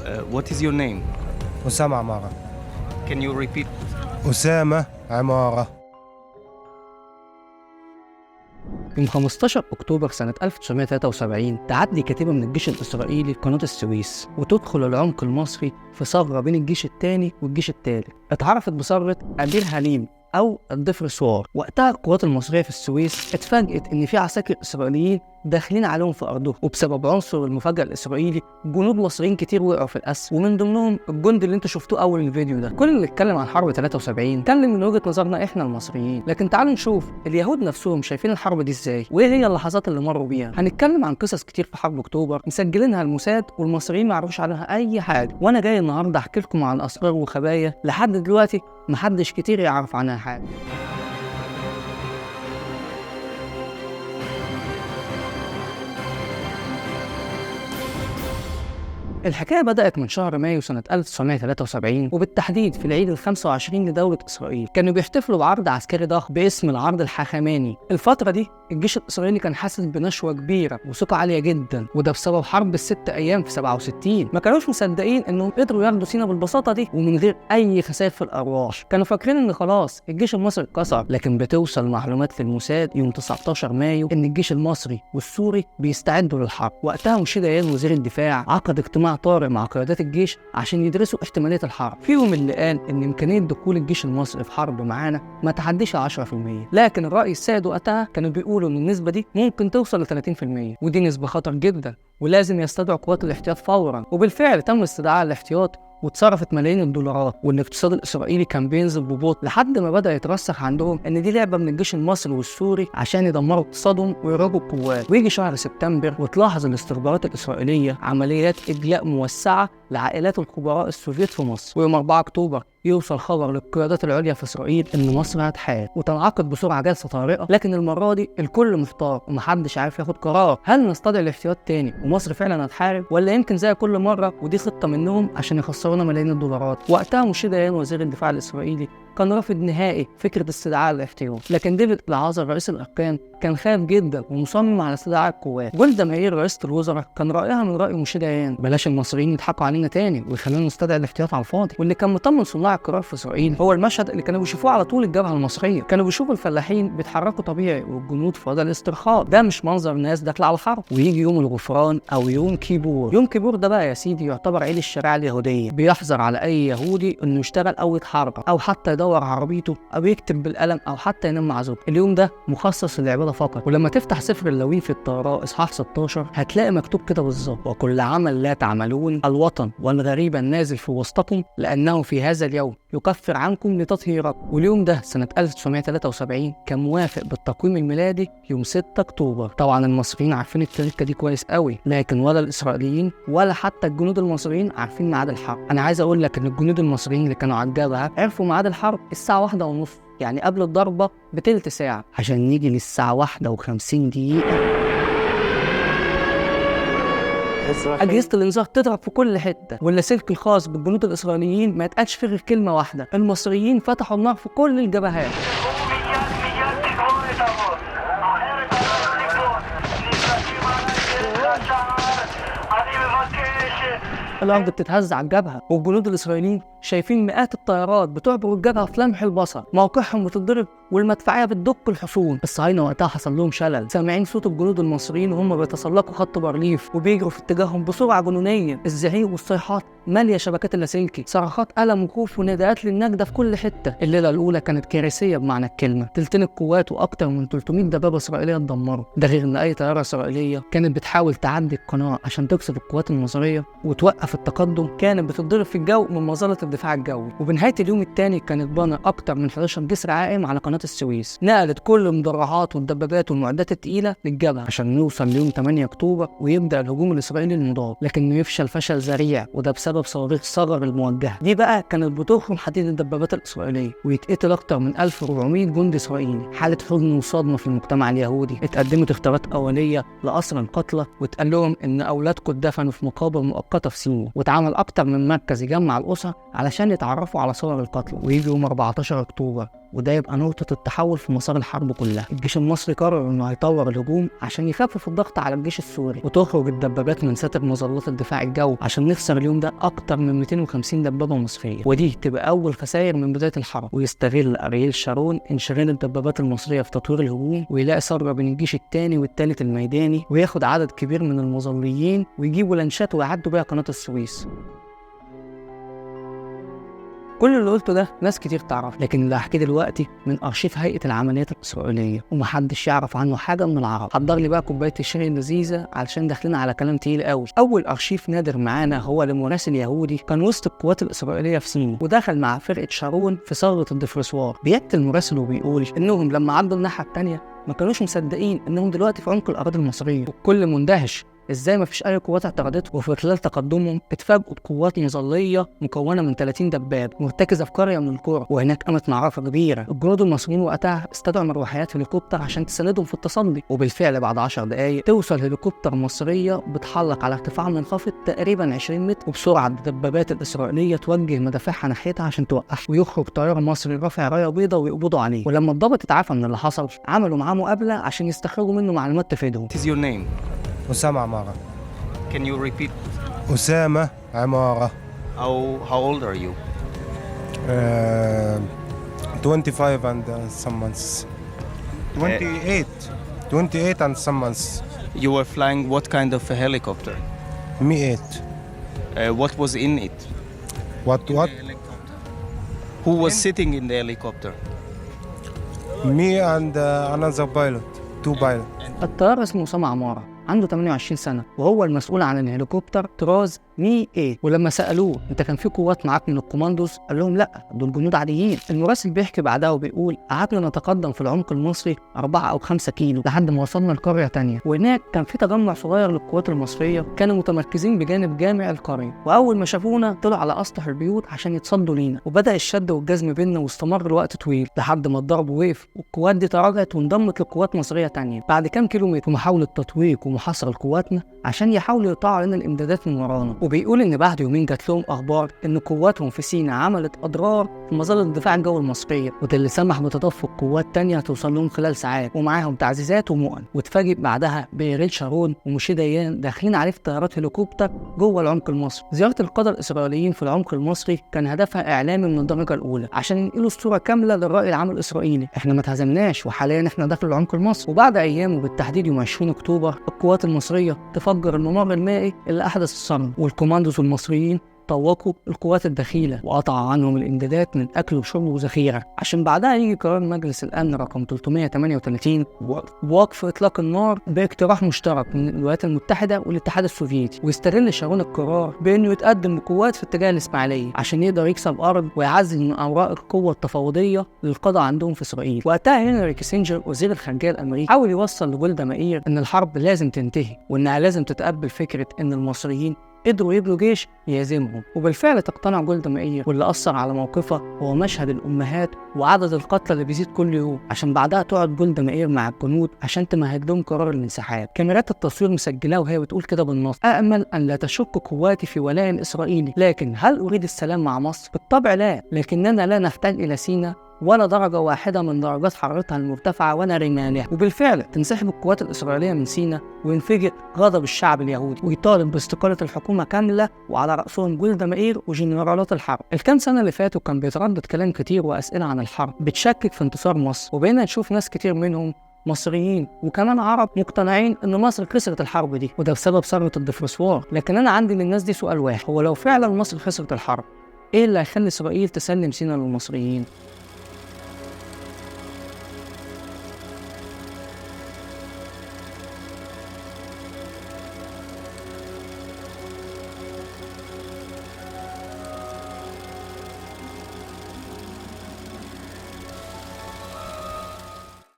What is your name? أسامة عمارة. Can you repeat? أسامة عمارة. يوم 15 أكتوبر سنة 1973 تعدي كتيبة من الجيش الإسرائيلي قناة السويس وتدخل العمق المصري في ثغرة بين الجيش الثاني والجيش الثالث. اتعرفت بثغرة أبير حليم أو الضفر سوار. وقتها القوات المصرية في السويس اتفاجئت إن في عساكر إسرائيليين داخلين عليهم في أرضهم، وبسبب عنصر المفاجأة الإسرائيلي جنود مصريين كتير وقعوا في الأسر، ومن ضمنهم الجندي اللي انتوا شفتوه أول الفيديو ده. كل اللي اتكلم عن حرب 73 كان من وجهة نظرنا إحنا المصريين، لكن تعالوا نشوف اليهود نفسهم شايفين الحرب دي إزاي، وإيه هي اللحظات اللي مروا بيها. هنتكلم عن قصص كتير في حرب أكتوبر مسجلينها الموساد والمصريين ما يعرفوش عنها أي حاجة، وأنا جاي النهاردة أحكي لكم عن أسرار وخبايا لحد دلوقتي محدش كتير يعرف عنها حاجة. الحكاية بدأت من شهر مايو سنة 1973، وبالتحديد في العيد ال25 لدولة إسرائيل. كانوا بيحتفلوا بعرض عسكري ضخم باسم العرض الحخاماني. الفترة دي الجيش الإسرائيلي كان حاسس بنشوة كبيرة وثقة عالية جدا، وده بسبب حرب ال6 أيام في 67. ما كانوش مصدقين إنهم قدروا ياخدوا سينا بالبساطة دي ومن غير أي خسائر في الأرواح. كانوا فاكرين إن خلاص الجيش المصري اتكسر، لكن بتوصل معلومات للموساد يوم 19 مايو إن الجيش المصري والسوري بيستعدوا للحرب. وقتها مشير عيال وزير الدفاع عقد اجتماع طارئ مع قيادات الجيش عشان يدرسوا احتمالية الحرب. فيهم اللي قال إن إمكانية دخول الجيش المصري في حرب معانا ما تعديش 10%، لكن الرأي السائد وقتها كانوا بيقولوا إن النسبة دي ممكن توصل ل 30%، ودي نسبة خطر جدا ولازم يستدعوا قوات الاحتياط فورا. وبالفعل تم استدعاء الاحتياط واتصرفت ملايين الدولارات، والاقتصاد الإسرائيلي كان بينزل ببطء لحد ما بدأ يترسخ عندهم إن دي لعبة من الجيش المصري والسوري عشان يدمروا اقتصادهم ويراجعوا القوات. ويجي شهر سبتمبر وتلاحظ الاستخبارات الإسرائيلية عمليات إجلاء موسعة لعائلات الخبراء السوفيت في مصر. ويوم 4 أكتوبر يوصل خبر للقيادات العليا في إسرائيل إن مصر هتحارب، وتنعقد بسرعة جلسة طارئة. لكن المرة دي الكل محتار ومحدش عارف ياخد قرار. هل نستدعي الاحتياط تاني ومصر فعلا هتحارب، ولا يمكن زي كل مرة ودي خطة منهم عشان يخسرونا ملايين الدولارات؟ وقتها مشير عيان وزير الدفاع الإسرائيلي كان رافض نهائي فكرة استدعاء الاحتياط، لكن ديفيد العازر رئيس الأركان كان خايف جدا ومصمم على استدعاء القوات. جولدا مائير رئيسة الوزراء كان رأيها من رأي مشير عيان، بلاش المصريين يضحكوا علينا تاني ويخلونا نستدعي الاحتياط على الفاضي. واللي كان مطمن صناع القرار في إسرائيل هو المشهد اللي كانوا بيشوفوه على طول الجبهة المصرية. كانوا بيشوفوا الفلاحين بيتحركوا طبيعي والجنود في وضع الاسترخاء. ده مش منظر ناس داخلة على الحرب. ويجي يوم الغفران أو يوم كيبور. يوم كيبور ده بقى يا سيدي يعتبر عيد الشريعة اليهودية، بيحظر على أي يهودي إنه يشتغل أو يتحرك أو حتى يدور عربيته أو يكتب بالقلم أو حتى ينام مع زوجته. اليوم ده مخصص للعبادة فقط. ولما تفتح سفر اللاويين في التوراة إصحاح 16 هتلاقي مكتوب كده بالظبط: وكل عمل لا تعملون الوطن والغريب النازل في وسطكم لأنه في هذا اليوم يكفر عنكم لتطهيركم. واليوم ده سنة 1973 كان موافق بالتقويم الميلادي يوم 6 أكتوبر. طبعا المصريين عارفين التاريخ دي كويس قوي، لكن ولا الإسرائيليين ولا حتى الجنود المصريين عارفين ميعاد الحرب. أنا عايز أقول لك إن الجنود المصريين اللي كانوا على الجبهة عرفوا ميعاد الحرب الساعة 1:30، يعني قبل الضربة بتلت ساعة، عشان نيجي للساعة 1:50 دقيقة أجهزة الإنذار تضرب في كل حتة، واللاسلكي الخاص بالجنود الإسرائيليين ما يتقالش فيه غير كلمة واحدة: المصريين فتحوا النار في كل الجبهات. الأرض بتتهز على الجبهة، والجنود الإسرائيليين شايفين مئات الطيارات بتعبر الجبهة في لمح البصر، موقعهم بتتضرب والمدفعية بتدق الحصون. الصهاينة وقتها حصل لهم شلل، سامعين صوت الجنود المصريين وهم بيتسلقوا خط بارليف وبيجروا في اتجاههم بسرعة جنونية. الزعيق والصيحات مالية شبكات اللاسلكي، صرخات ألم وخوف ونداءات للنجدة في كل حتة. الليلة الأولى كانت كارثية بمعنى الكلمة. تلتين القوات وأكتر من 300 دبابة إسرائيلية اتدمروا، ده غير إن أي طيارة إسرائيلية كانت بتحاول تعدي القناة عشان تكسب القوات المصرية وتوقف التقدم كانت بتتضرب في الجو من مظلة الدفاع الجوي. وبنهاية اليوم الثاني كانت بنى أكتر من 11 جسر عائم على قناة السويس، نقلت كل المدرعات والدبابات والمعدات الثقيلة للجبهة عشان نوصل ليوم 8 أكتوبر ويبدأ الهجوم الإسرائيلي المضاد، لكنه يفشل فشل ذريع، وده بسبب صواريخ صغر الموجهة. دي بقى كانت بتخرم حديد الدبابات الإسرائيلية ويتقتل أكتر من 1400 جندي إسرائيلي. حالة حزن وصدمة في المجتمع اليهودي. اتقدمت اختيارات أولية لأسر القتلى واتقال لهم إن أولادكم اتدفنوا في مقابر مؤقتة في سيناء، واتعمل أكتر من مركز يجمع الأسر علشان يتعرفوا على صور القتلى. ويجي يوم 14 أكتوبر وده يبقى نقطة التحول في مسار الحرب كلها. الجيش المصري قرر انه هيطور الهجوم عشان يخفف الضغط على الجيش السوري، وتخرج الدبابات من ساتر مظلات الدفاع الجوي عشان نخسر اليوم ده اكتر من 250 دبابة مصرية، ودي تبقى اول خسائر من بداية الحرب. ويستغل ارييل شارون انشغال الدبابات المصرية في تطوير الهجوم، ويلاقي ثغرة بين الجيش الثاني والثالث الميداني، وياخد عدد كبير من المظليين ويجيبوا لانشات ويعدوا بيها قناة السويس. كل اللي قلته ده ناس كتير تعرف، لكن اللي هحكيه دلوقتي من ارشيف هيئة العمليات الإسرائيلية ومحدش يعرف عنه حاجة من العرب. حضر لي بقى كوباية الشاي اللذيذة علشان داخلين على كلام تقيل قوي. أول أرشيف نادر معانا هو لمراسل يهودي كان وسط القوات الإسرائيلية في سيناء، ودخل مع فرقة شارون في ثغرة الدفرسوار. بيحكي المراسل وبيقول إنهم لما عدوا الناحية التانية ما كانوش مصدقين إنهم دلوقتي في عمق الأراضي المصرية، والكل مندهش ازاي مفيش اي قوات اعترضته. وفي خلال تقدمهم اتفاجئوا بقوات مظليه مكونه من 30 دباب مرتكزه في قريه من القرى، وهناك قامت معركه كبيره. الجنود المصريين وقتها استدعوا مروحيات هليكوبتر عشان تساندهم في التصدي، وبالفعل بعد 10 دقائق توصل هليكوبتر مصريه بتحلق على ارتفاع منخفض تقريبا 20 متر، وبسرعه الدبابات الاسرائيليه توجه مدافعها ناحيتها عشان توقفها، ويخرج طيار مصري رافع رايه بيضاء ويقبضوا عليه. ولما الضابط اتعافى من اللي حصل عملوا معاه مقابله عشان يستخرجوا منه معلومات تفيدهم. What is your name? أسامة عمارة. Can you repeat? أسامة عمارة. How old are you? 25 and some months. 28 and some months. You were flying what kind of a helicopter? Me 8. What was in it? What? Who was sitting in the helicopter? Me and another pilot. 2 pilots. الطيار اسمه أسامة عمارة، عنده 28 سنة، وهو المسؤول عن الهليكوبتر طراز مي 8. ولما سألوه انت كان في قوات معاك من الكوماندوز؟ قال لهم لا، دول جنود عاديين. المراسل بيحكي بعدها وبيقول قعدنا نتقدم في العمق المصري 4 أو 5 كيلو لحد ما وصلنا لقرية تانية، وهناك كان في تجمع صغير للقوات المصرية كانوا متمركزين بجانب جامع القرية. وأول ما شافونا طلعوا على أسطح البيوت عشان يتصدوا لينا، وبدأ الشد والجزم بينا واستمر لوقت طويل لحد ما الضرب وقف، والقوات دي تراجعت وانضمت لقوات مصرية تانية. بعد كام كيلومتر في محاولة تطويق ومحاصرة قواتنا عشان يحاولوا يقطعوا علينا الإمدادات من ورانا. وبيقول إن بعد يومين جات لهم أخبار إن قواتهم في سيناء عملت أضرار في مظلة الدفاع الجوي المصرية، وده اللي سمح بتدفق قوات تانية توصل لهم خلال ساعات ومعاهم تعزيزات ومؤن. واتفاجئ بعدها بإيريل شارون وموشي ديان داخلين عليه في طيارات هليكوبتر جوه العمق المصري. زيارة القادة الإسرائيليين في العمق المصري كان هدفها إعلامي من الدرجة الأولى عشان ينقلوا الصورة كاملة للرأي العام الإسرائيلي، إحنا ما اتهزمناش وحاليا إحنا داخل العمق المصري. وبعد أيام وبالتحديد يوم 20 أكتوبر القوات المصرية تفجر الممر المائي اللي أحدث الصرم، والكوماندوز المصريين طوقوا القوات الدخيلة وقطعوا عنهم الإمدادات من أكل وشرب وذخيرة، عشان بعدها يجي قرار مجلس الأمن رقم 338 بوقف إطلاق النار باقتراح مشترك من الولايات المتحدة والاتحاد السوفيتي. ويستغل شارون القرار بأنه يتقدم بقوات في اتجاه الإسماعيلية عشان يقدر يكسب أرض ويعزز من أوراق القوة التفاوضية للقضاء عندهم في إسرائيل. وقتها هنري كيسنجر وزير الخارجية الأمريكي حاول يوصل لجولدا مائير إن الحرب لازم تنتهي، وإنها لازم تتقبل فكرة إن المصريين قدروا يبنوا جيش يهزمهم. وبالفعل تقتنع جولدا مائير، واللي أثر على موقفها هو مشهد الأمهات وعدد القتلى اللي بيزيد كل يوم، عشان بعدها تقعد جولدا مائير مع الجنود عشان تمهد لهم قرار الانسحاب. كاميرات التصوير مسجلاه وهي بتقول كده بالنص: أأمل أن لا تشك قواتي في ولاء إسرائيلي، لكن هل أريد السلام مع مصر؟ بالطبع لا، لكننا لا نحتاج إلى سيناء ولا درجة واحدة من درجات حرارتها المرتفعة ولا رمالها. وبالفعل تنسحب القوات الإسرائيلية من سيناء، وينفجر غضب الشعب اليهودي ويطالب باستقالة الحكومة كاملة، وعلى رأسهم جولدا مائير وجنرالات الحرب. الكام سنة اللي فاتوا كان بيتردد كلام كتير وأسئلة عن الحرب بتشكك في انتصار مصر، وبقينا نشوف ناس كتير منهم مصريين وكمان عرب مقتنعين ان مصر خسرت الحرب دي، وده بسبب ثغرة الدفرسوار. لكن انا عندي للناس دي سؤال واحد: هو لو فعلا مصر خسرت الحرب، ايه اللي هيخلي اسرائيل تسلم سيناء للمصريين؟